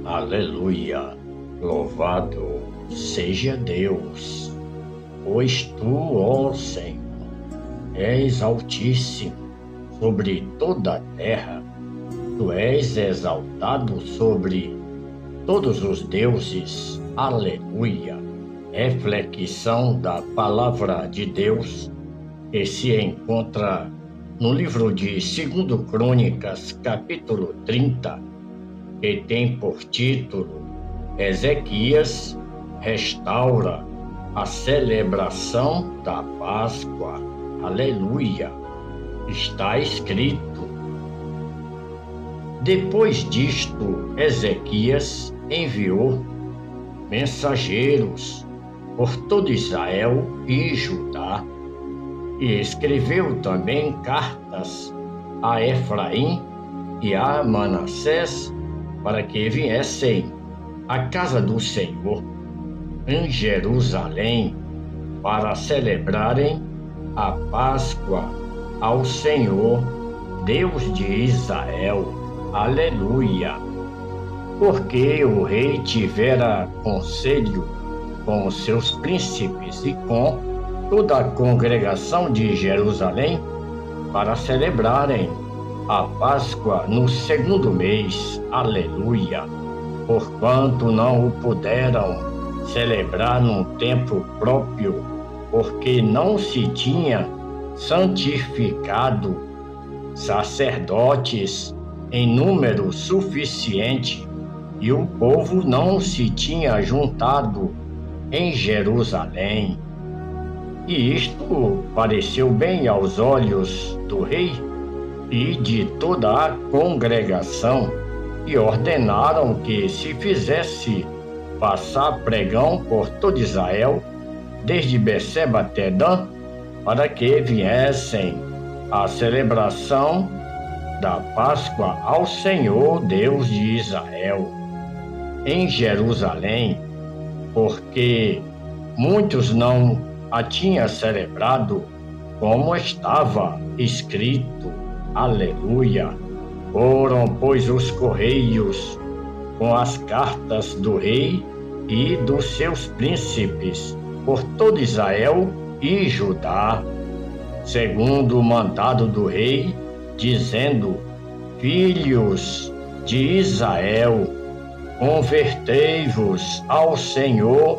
Aleluia! Louvado seja Deus, pois tu, ó Senhor, és altíssimo sobre toda a terra, tu és exaltado sobre todos os deuses. Aleluia! Reflexão da palavra de Deus que se encontra no livro de 2 Crônicas, capítulo 30, que tem por título Ezequias restaura a celebração da Páscoa. Aleluia! Está escrito: depois disto, Ezequias enviou mensageiros por todo Israel e Judá, e escreveu também cartas a Efraim e a Manassés para que viessem à casa do Senhor em Jerusalém para celebrarem a Páscoa ao Senhor, Deus de Israel. Aleluia! Porque o rei tivera conselho com os seus príncipes e com toda a congregação de Jerusalém para celebrarem a Páscoa no 2º mês. Aleluia! Porquanto não o puderam celebrar num tempo próprio, porque não se tinha santificado sacerdotes em número suficiente, e o povo não se tinha juntado em Jerusalém. E isto pareceu bem aos olhos do rei e de toda a congregação, e ordenaram que se fizesse passar pregão por todo Israel, desde Berseba até Dan, para que viessem à celebração da Páscoa ao Senhor, Deus de Israel, em Jerusalém, porque muitos não a tinham celebrado como estava escrito. Aleluia! Foram, pois, os correios com as cartas do rei e dos seus príncipes por todo Israel e Judá, segundo o mandado do rei, dizendo: filhos de Israel, convertei-vos ao Senhor,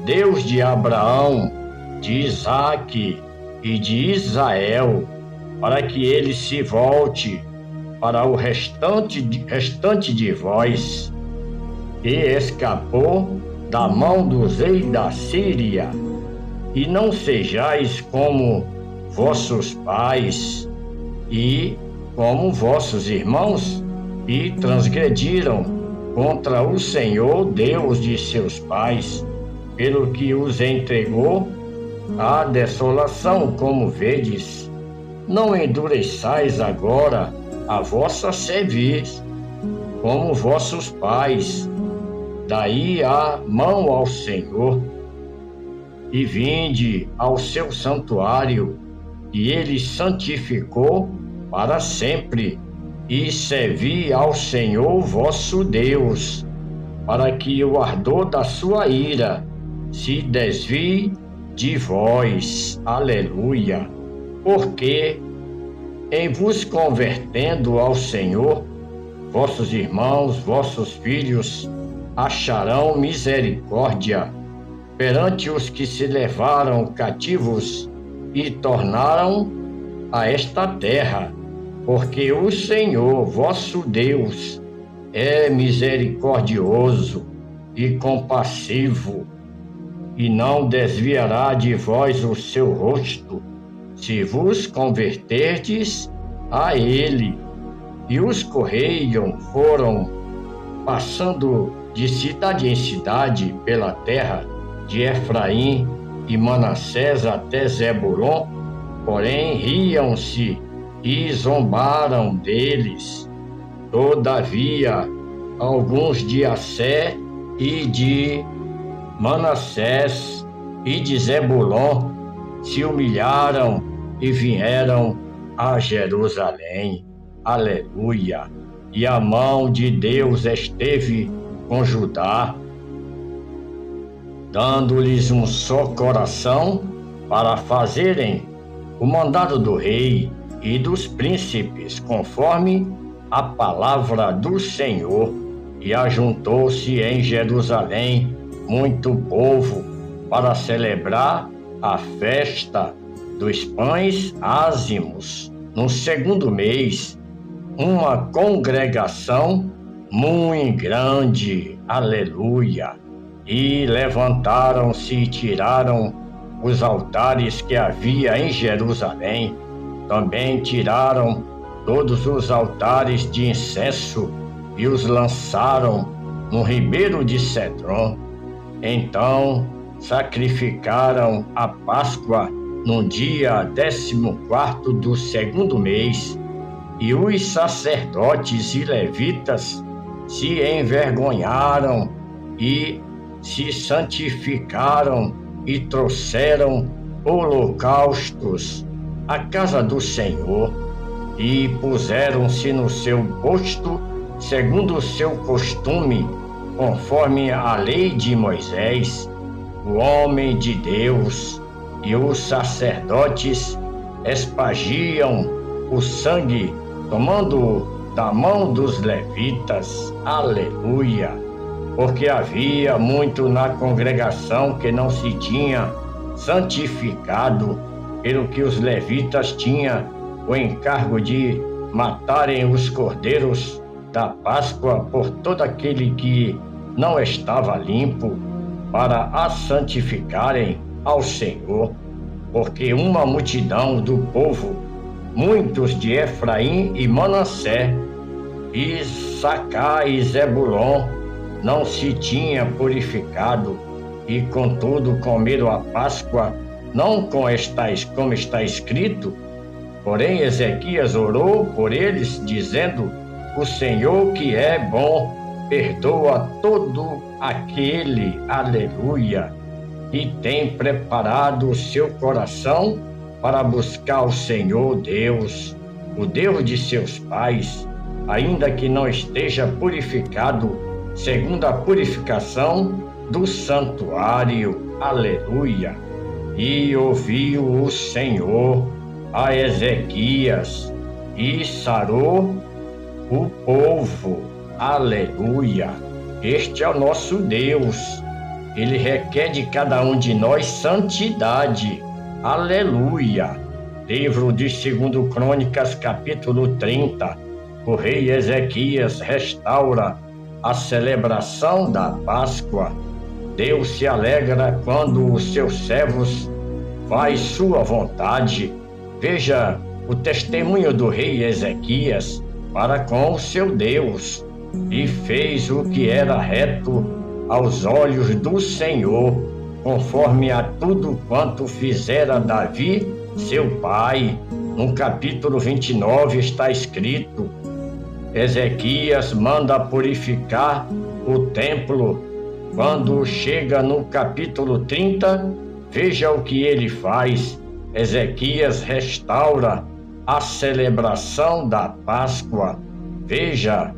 Deus de Abraão, de Isaque e de Israel, para que ele se volte para o restante de vós, que escapou da mão dos reis da Síria, e não sejais como vossos pais e como vossos irmãos, e transgrediram contra o Senhor, Deus de seus pais, pelo que os entregou à desolação, como vedes. Não endureçais agora a vossa cerviz, como vossos pais. Daí a mão ao Senhor, e vinde ao seu santuário, e ele santificou para sempre, e servi ao Senhor vosso Deus, para que o ardor da sua ira se desvie de vós. Aleluia! Porque em vos convertendo ao Senhor, vossos irmãos, vossos filhos acharão misericórdia perante os que se levaram cativos e tornaram a esta terra, porque o Senhor, vosso Deus, é misericordioso e compassivo, e não desviará de vós o seu rosto, se vos converterdes a ele. E os correios foram passando de cidade em cidade pela terra de Efraim e Manassés até Zebulon, porém riam-se e zombaram deles. Todavia, alguns de Assé e de Manassés e de Zebulon se humilharam e vieram a Jerusalém. Aleluia! E a mão de Deus esteve com Judá, dando-lhes um só coração para fazerem o mandado do rei e dos príncipes, conforme a palavra do Senhor. E ajuntou-se em Jerusalém muito povo para celebrar a festa dos pães ázimos. No segundo mês, uma congregação muito grande, aleluia, e levantaram-se e tiraram os altares que havia em Jerusalém. Também tiraram todos os altares de incenso e os lançaram no ribeiro de Cedron. Então sacrificaram a Páscoa no dia 14º do segundo mês, e os sacerdotes e levitas se envergonharam e se santificaram e trouxeram holocaustos à casa do Senhor e puseram-se no seu posto segundo o seu costume, conforme a lei de Moisés. O homem de Deus e os sacerdotes espargiam o sangue, tomando da mão dos levitas, aleluia, porque havia muito na congregação que não se tinha santificado, pelo que os levitas tinham o encargo de matarem os cordeiros da Páscoa por todo aquele que não estava limpo, para a santificarem ao Senhor, porque uma multidão do povo, muitos de Efraim e Manassés, Issacar e Zebulon, não se tinha purificado, e contudo comeram a Páscoa, não como está escrito. Porém Ezequias orou por eles, dizendo: o Senhor que é bom, perdoa todo aquele, aleluia, que tem preparado o seu coração para buscar o Senhor Deus, o Deus de seus pais, ainda que não esteja purificado segundo a purificação do santuário, aleluia. E ouviu o Senhor a Ezequias e sarou o povo, aleluia. Este é o nosso Deus, ele requer de cada um de nós santidade, aleluia. Livro de 2 Crônicas, capítulo 30. O rei Ezequias restaura a celebração da Páscoa. Deus se alegra quando os seus servos faz sua vontade. Veja o testemunho do rei Ezequias para com o seu Deus, e fez o que era reto aos olhos do Senhor, conforme a tudo quanto fizera Davi, seu pai. No capítulo 29 está escrito: Ezequias manda purificar o templo. Quando chega no capítulo 30, veja o que ele faz. Ezequias restaura a celebração da Páscoa. Veja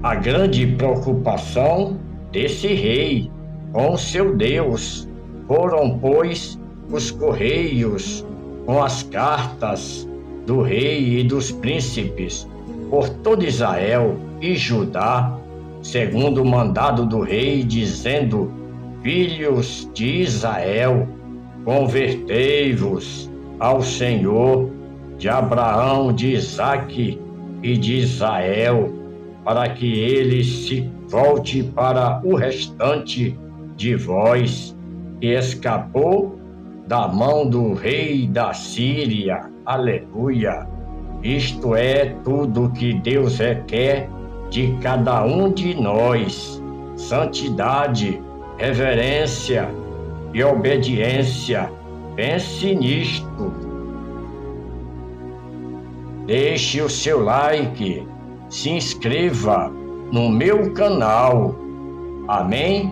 a grande preocupação desse rei com seu Deus. Foram, pois, os correios com as cartas do rei e dos príncipes por todo Israel e Judá, segundo o mandado do rei, dizendo: filhos de Israel, convertei-vos ao Senhor, de Abraão, de Isaque e de Israel, para que ele se volte para o restante de vós, que escapou da mão do rei da Síria, aleluia. Isto é tudo que Deus requer de cada um de nós: santidade, reverência e obediência. Pense nisto. Deixe o seu like, se inscreva no meu canal. Amém?